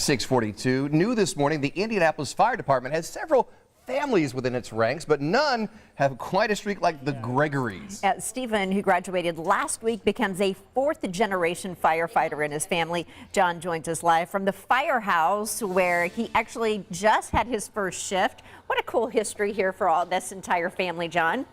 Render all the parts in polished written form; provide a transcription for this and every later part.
6:42. New this morning, the Indianapolis Fire Department has several families within its ranks, but none have quite a streak like the Gregorys. Stephen, who graduated last week, becomes a fourth-generation firefighter in his family. John joins us live from the firehouse, where he actually just had his first shift. What a cool history here for all this entire family, John.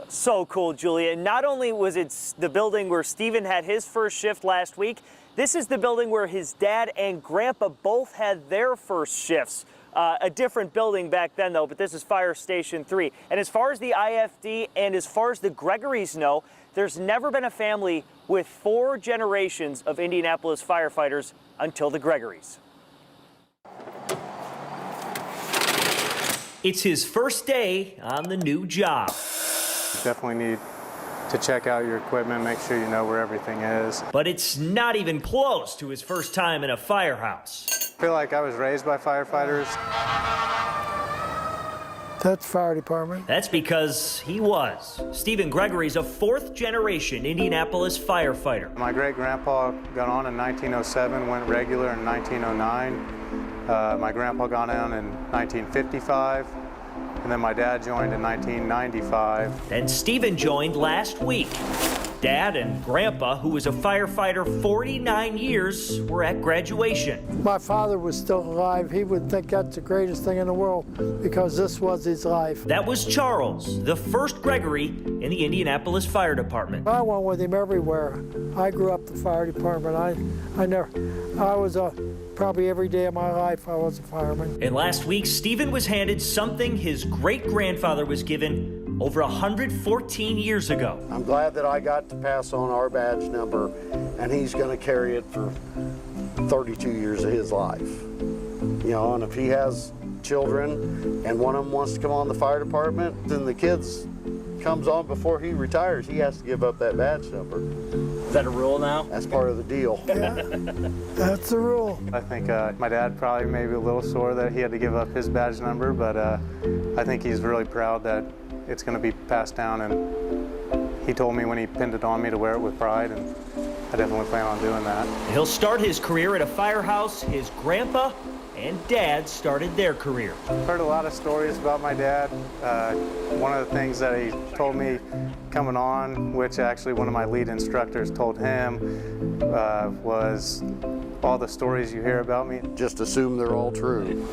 So cool, Julia. Not only was it the building where Stephen had his first shift last week, this is the building where his dad and grandpa both had their first shifts. A different building back then, though, but this is Fire Station 3. And as far as the IFD and as far as the Gregorys know, there's never been a family with 4 generations of Indianapolis firefighters until the Gregorys. It's his first day on the new job. Definitely need to check out your equipment, make sure you know where everything is. But it's not even close to his first time in a firehouse. I feel like I was raised by firefighters. That's fire department. That's because he was. Stephen Gregory's a 4th-generation Indianapolis firefighter. My great-grandpa got on in 1907, went regular in 1909. My grandpa got on in 1955. And then my dad joined in 1995. And Stephen joined last week. Dad and Grandpa, who was a firefighter 49 years, were at graduation. My father was still alive. He would think that's the greatest thing in the world because this was his life. That was Charles, the first Gregory in the Indianapolis Fire Department. I went with him everywhere. I grew up the fire department. I was probably every day of my life I was a fireman. And last week, Stephen was handed something his great-grandfather was given over 114 years ago. I'm glad that I got to pass on our badge number, and he's going to carry it for 32 years of his life. You know, and if he has children and one of them wants to come on the fire department, then the kids comes on before he retires, he has to give up that badge number. Is that a rule now? That's part of the deal. Yeah, that's the rule. I think my dad probably maybe a little sore that he had to give up his badge number, but I think he's really proud that it's going to be passed down, and he told me when he pinned it on me to wear it with pride, and I definitely plan on doing that. He'll start his career at a firehouse. His grandpa and dad started their career. I've heard a lot of stories about my dad. One of the things that he told me coming on, which actually one of my lead instructors told him, was all the stories you hear about me. Just assume they're all true.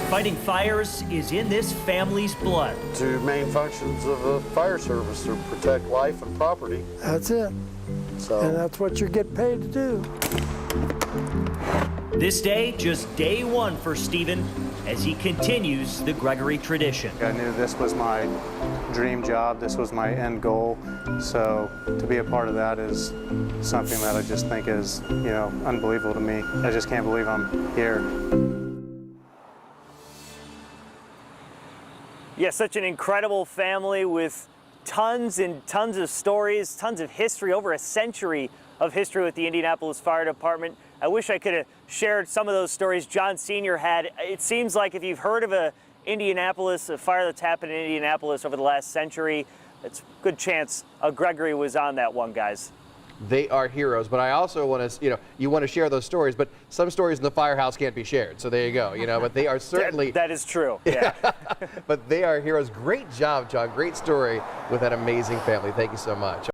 Fighting fires is in this family's blood. 2 main functions of a fire service are protect life and property. That's it. And that's what you get paid to do. This day, just day 1 for Stephen as he continues the Gregory tradition. I knew this was my dream job, this was my end goal, so to be a part of that is something that I just think is, you know, unbelievable to me. I just can't believe I'm here. Yeah, such an incredible family with tons and tons of stories, tons of history, over a century of history with the Indianapolis Fire Department. I wish I could have shared some of those stories John Sr. had. It seems like if you've heard of a fire that's happened in Indianapolis over the last century, it's a good chance a Gregory was on that one, guys. They are heroes, but I also want to, you want to share those stories, but some stories in the firehouse can't be shared. So there you go, but they are certainly. That is true, yeah. But they are heroes. Great job, John. Great story with that amazing family. Thank you so much.